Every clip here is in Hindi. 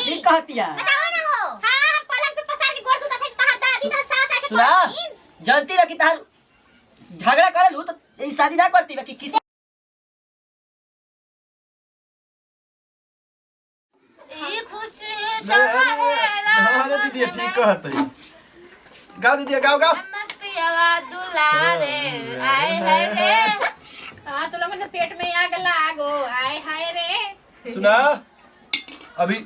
ठीक कहतिया बताओ ना हो। हां हम पलंग पे पसार के गोड़ सुता थे तहां दादी तहां सास आके सुना जानती ना कि तार झगड़ा करलू तो ई शादी ना करती कि किसी ई खुशी जवाना अरे दीदी ठीक कहत है गाओ दीदी गाओ गाओ मस्तियावा दुलारे आए है रे। हां तो लोगन के पेट में आग लागो आए हाय रे। सुना अभी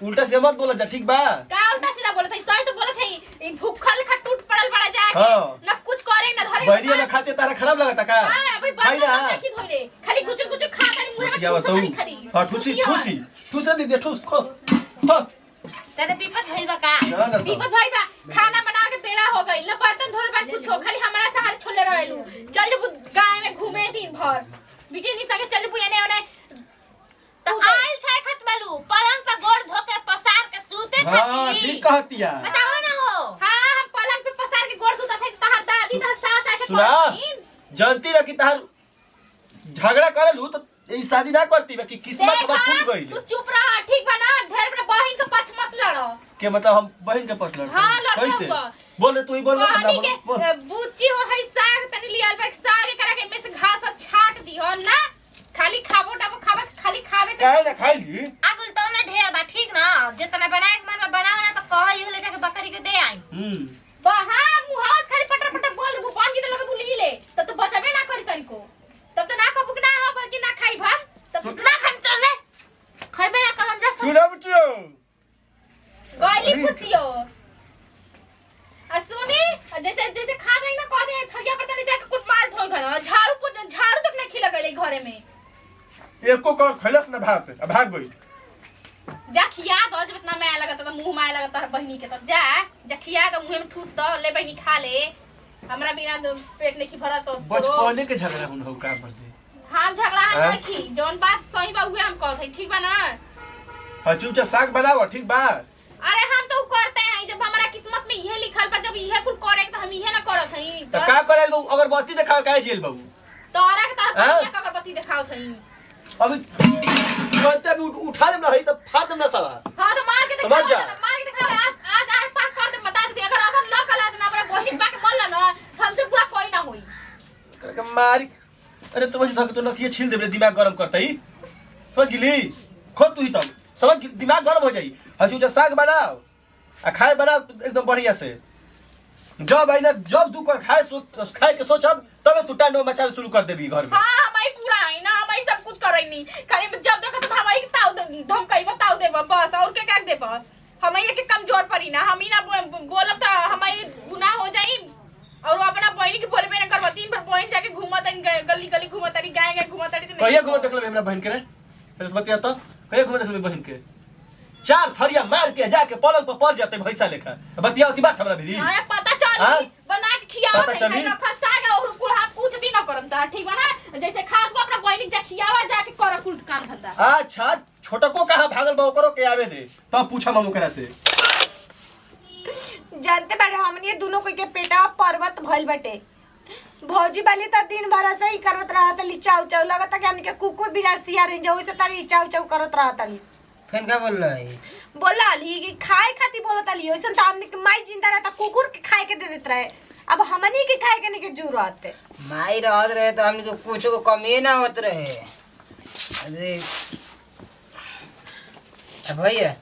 उल्टा से मत बोला जा ठीक बा का उल्टा सीधा बोलत है सही तो बोलत है ई भूखल खा टूट पड़ल बड़ा जाके हाँ। न कुछ करे न धरे बढ़िया में खाते तारा खराब लगता का हां अभी खाई ना बात की धोले खाली कुछ कुछ खा तनी मुंह क्या में बताऊं खाली हां ठूसी ठूसी ठूस दीदी ठूस खो खो तेरे विपत भइल बा का ना, ना, ना। विपत भइल बा खाना बना के बेड़ा हो गइल न बर्तन धोले बाद कुछ खाली हमारा सहार छोले रहलू चल जब गाय में घूमे दिन भर बिजली नी संगे चल बुयाने ओने तो आइल थे खत बालू पलंग पे गोड़ धोके पसार के सूते थे हां ठीक कहतिया बताओ ना हो हां हम पलंग पे पसार के गोड़ सुता थे तहां दादी तहां सास आके सुना जानती ना कि तार झगड़ा करलू तो ई शादी ना करती कि किस्मत में फूट गई तू चुप रह ठीक बा ना ढेर बड़े बहिन के पछ मत लड़ो के मतलब हम बहन के पछ लड़ते हाँ, लड़ते कैसे होगा। बोल रे तू ही बोल ना कहानी के बोल बूची हो है साग तनी लियाल बा साग करा के में से घास छाट दी हो ना खाली खाबो डाबो खाबो खाली खावे चाहे ना खाई जी आगुल तो ना ढेर बा ठीक ना जितना बनाए के मन में बनाओ ना तो कह यू ले जाके बकरी के दे आई बहा मुहास खाली पटर पटर बोल दे पान की लगे बुली ले तब तो बचबे ना करी तनिको तब तो ना कबुक ना हो बची ना खाई भा तब तो ना खान चल रे खाइबे ना कलम जा सुना बच्चों गाली पूछियो सुनी जैसे जैसे खा रही ना कह दे थरिया पर तले जाके कुछ मार धो घर झाड़ू तक नहीं खिला गई घरे में एको कर खैलस ना भात अब भाग गई जा खिया दो जब इतना माया लगता तो मुंह माया लगता है बहनी के तो जा खिया तो मुंह में ठूस दो ले बहनी खा ले हमरा बिना पेट नहीं भरा तो बचपने के झगड़ा हुन हो का बोलते हम झगड़ा हम नहीं की जौन बात सही बा उहे हम कहत है ठीक बा ना हां चुपचाप साग बनाओ ठीक बा अरे हम तो करते हैं जब हमारा किस्मत में यह लिखल बा जब यह कुल करे तो हम यह ना करत हई तो का करे बाबू अगरबत्ती दिखाओ काहे जेल बाबू तोरा के तरह अगरबत्ती दिखाओ हई अभी तुरंत भी उठा लेना है तो फाड़ देना साला हां तो मार के समझ जा मार के दिखाओ आज पाक कर दे बता दे अगर लकल आज ना अपने बहिन पाके बोल ना हमसे पूरा कोई ना होई करके मारी अरे तुम ऐसे थक तो नखिए छील दे दिमाग गरम करता ही समझ गिली खुद तू ही तब समझ दिमाग गरम हो जाई हजू जो साग बनाओ आ खाए बनाओ एकदम बढ़िया से जब आई ना जब तू कर खाए के सोचब तबे तू टांडो मचाल शुरू कर देबी घर में हां हमारी पूरा है ना हमारी सब कुछ करई नहीं खाली जब देखो तो हमारी ताऊ धमकाई बताओ दे बस और के कर दे बस हमारी के कमजोर पड़ी ना हम ही ना बोलब तो हमारी गुनाह हो जाई और वो अपना बहन के बोलबे ना करवा दिन भर बहन जाके घूमत गली गली घूमत तारी गाय गाय घूमत तारी कहिए घूमत देखले हमरा बहन के रे फिर बतिया तो कहिए घूमत देखले बहन के चार थरिया मार के जाके पलंग पर पड़ जाते भैंसा लेखा बतिया होती बात हमरा भी हां पता चली हाँ? बना के खियाओ पता चली? ना खसा के और कुल हम कुछ भी ना करम ता ठीक बा ना जैसे खात को अपना बहन जा खियावा जाके कर कुल काम धंधा अच्छा छोटको कहां भागल बा ओकरो के आवे दे तब पूछा मामू करा से जानते बारे हमनी दोनों कोई के पेटा पर्वत भइल बटे भौजी वाली त दिन भर ऐसे ही करत रहत लिचाउ चाउ लगत कि हमनी के कुकुर बिना सिया रही जो से तारी चाउ चाउ करत रहत ली फिर का बोल रहा है बोला ली कि खाए खाती बोलत ली ओइसन त हमनी के माई जिंदा रहता कुकुर के खाए के दे देत रहे अब हमनी के खाए के नहीं के जरूरत है माई रहत रहे तो हमने को कुछ को कमी ना होत रहे अरे भैया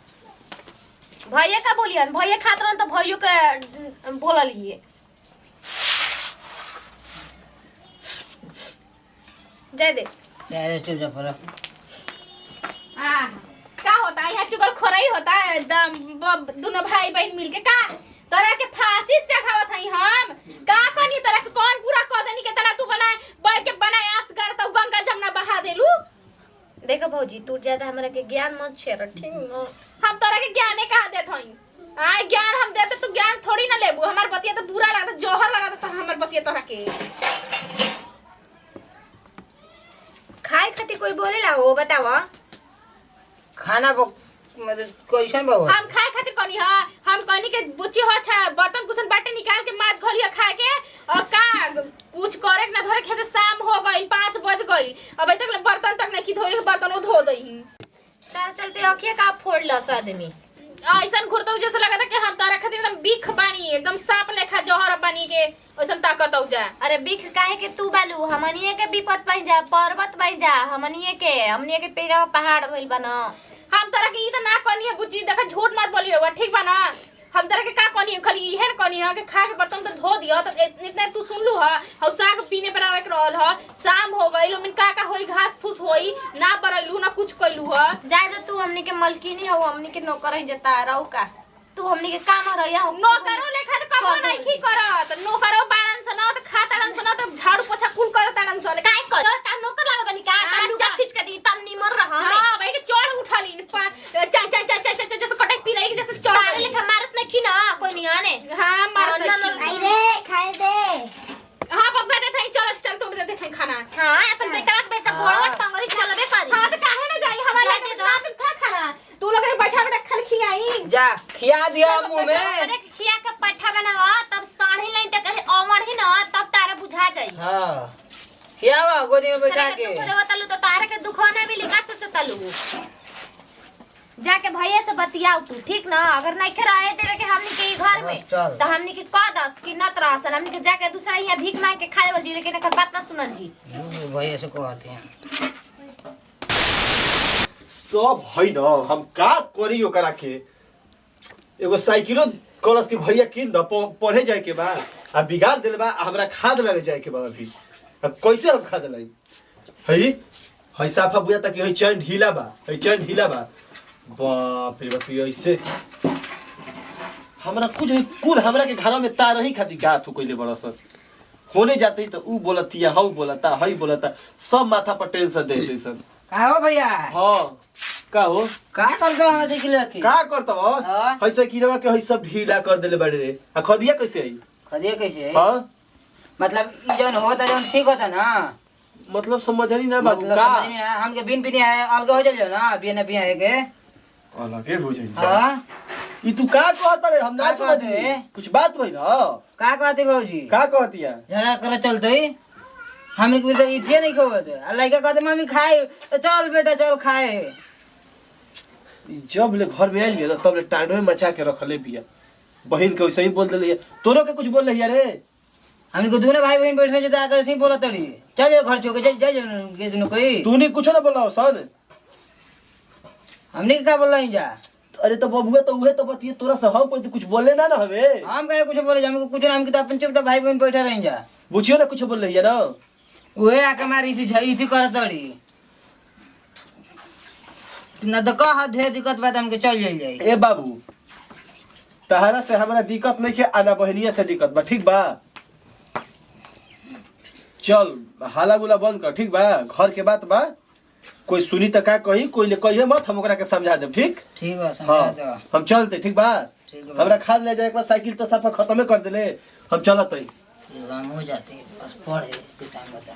भैया का बोलियन भैया खात रहन त भैयो के बोललिए दे दे चाहे चुपचाप रहो हां का होता है यहाँ चुगल खोरई होता है एकदम दोनों भाई बहन मिलके का तोरा के फांसी चढ़ावत हई हम का कनी तोरा के कौन पूरा कदनी के तना तू बनाए बैठ के बनाए आस कर तो गंगा जमुना बहा देलू देखो भौजी तू ज्यादा हमरा के ज्ञान मत छेड़ ठीक न हम तोरा के ज्ञाने कहा देत हई आय ज्ञान हम देते तू ज्ञान थोड़ी ना लेबू हमार बतिया तो बुरा लागत जोहर लागत तो हमार बतिया तोरा के खाए खाती कोई बोलेला हो बतावा खाना मतलब कैसन बा हम खाए खातिर कनी हां हम कनी के बुच्ची हो अच्छा बर्तन कुसन बाटे निकाल के माछ घलिया खाए के और का कुछ करे ना धरे खेते शाम हो गई 5 बज गई अब तक बर्तन तक नहीं धोई बर्तन धो दई तारा तार चलते अखिए का फोड़ लस आदमी। ऐसा घुरतौ जैसे लगा था कि हम तारा खातिर एकदम बिख बानी, एकदम सांप लेखा जहर बानी के ऐसा ताकत हो जा। अरे बिख काहे के तू बालू, हमनिए के विपत पाई जा, पर्वत पाई जा, हमनिए के पेड़ पहाड़ भइल बना। हम तरह के ई त ना कहनी है बुच्ची, देखा झूठ मत बोली रहुआ, ठीक बा ना? हम तरह के का कहनी है, खाली इहे न कहनी है कि खा के बर्तन तो धो दियो, तो इतने तू सुन लू है। और साग पीने पर आवे के रहल है, शाम हो गइल, ओमिन का होई, घास फूस होई, ना बरैलू ना कुछ कइलू है। जाए तो तू हमनी के मलकिनी हो, हमनी के नौकर ही जता रहू का। तू हमनी के काम रहिया हम नौकरो लेखा तो कबो नहीं की करत, नौकरो बारन से ना तो खातारन से ना तो झाड़ू पोछा कुल करतारन से। काय कर ता नौकर लागल बनी का, तारा जा खींच के दी तब निमर रह। हां भाई के चढ़ उठाली चा चा चा चा चा जैसे कटक पी रही जैसे चढ़ तारे लेखा मारत नहीं खी ना कोई नहीं आने। हां मारत आई रे खाए दे। हां पप्पा दे थाई, चल चल तोड़ दे थाई खाना। हां अपन बेटा के बेटा घोड़वा टंगरी चलबे करी। हां तो काहे ना जाई, हमारा लगे ना तो खा खाना, तू लोग बैठा बैठा खाली खियाई जा खिया दिया मुंह में। अरे खिया के पट्ठा बनावा तब साढ़ी लाइन तक कहे अमर ही ना, तब तारे बुझा जाई। हां खियावा गोदी में बैठा के। तू देवा तलू तो तारे के दुखौने भी लिखा सोचतलू। जाके भैया से बतियाओ तू, ठीक ना? अगर नहीं के रहे देवे के हमनी के घर में तो हमनी के कह दस कि न त्रासन, हमनी के जाके दूसरा यहाँ भीख मांग के खाए बजी, लेकिन एकर बात ना सुनल जी। भैया से कहते हैं सब है ना, हम का करी ओकरा के। एगो साइकिलो कॉलेज के भैया किन द पढ़े जाए के बा, आ बिगाड़ देले बा, हमरा खाद लावे जाए के बा। अभी अब कैसे हम खाद लाई है साफा बुझा तक है चैन ढीला बा, है चैन ढीला बा। बाप रे बाप, ऐसे हमरा कुछ कुल हमरा के घर में तार ही खाती गाथ हो कइले बड़ा सर। होने जाते ही तो ऊ बोलतिया, हऊ बोलता, हई बोलता, सब माथा पर टेंशन देते सर। का हो भैया? हां का हो, का करबे हम साइकिल रखी? का करत हो? हाँ। ऐसे किरवा के हई सब ढीला कर देले बड़े रे। आ खदिया कैसे आई? खदिया कैसे है? हां मतलब ई जौन होता जौन ठीक होता ना, मतलब समझ नहीं ना बाबू मतलब का समझ नहीं ना, हमके बिन पिनी है अलग हो जाइयो ना, बिना बिया है के। अलगे हो जाई। हां ई तू का कहत रे, हम ना का कहत समझी रे? कुछ बात भई ना। का कहते बाबूजी? का कहतिया? झगड़ा करे चलते हमनी के तो इथे नहीं खोवत। आ लइका कहते मम्मी खाए, तो चल बेटा चल खाए। जब ले घर में आइल तब ले टांड में मचा के रखले बिया। बहन के वैसे ही बोल देले, तोरो के कुछ बोल रही रे। हमनी को दोनों भाई बहन बैठे जे आके ऐसे ही बोलत रही। चल जो घर छोके जा जा के दोनों कोई। तूने कुछ ना बोला सन। हमनी के का बोल रही जा? अरे तो बबुआ तो उहे तो बतिए, तोरा से हम कोई तो कुछ बोले ना हवे। हम कहे कुछ बोले, हमको कुछ ना, हम के तो अपन चुपचाप भाई बहन बैठे रही जा। बुझियो ना कुछ बोल रही है ना। उहे आके मारी इसी करत रही ना, तो कह ढेर दिक्कत बात हमके चल जाई। ए बाबू तहरा से हमरा दिक्कत नहीं के, आना बहनिया से दिक्कत बा, ठीक बा? चल हाला गुला बंद कर, ठीक बा? घर के बात बा, कोई सुनी तो का कही, कोई ले कहिए मत, हम ओकरा के समझा देब, ठीक? ठीक बा, समझा दो। हम चलते, ठीक बा? ठीक बा। हमरा खाद ले जाए, एक बार साइकिल तो साफा खत्म कर देले, हम चलत हई। हम हो जाते बस पढ़े के टाइम बता।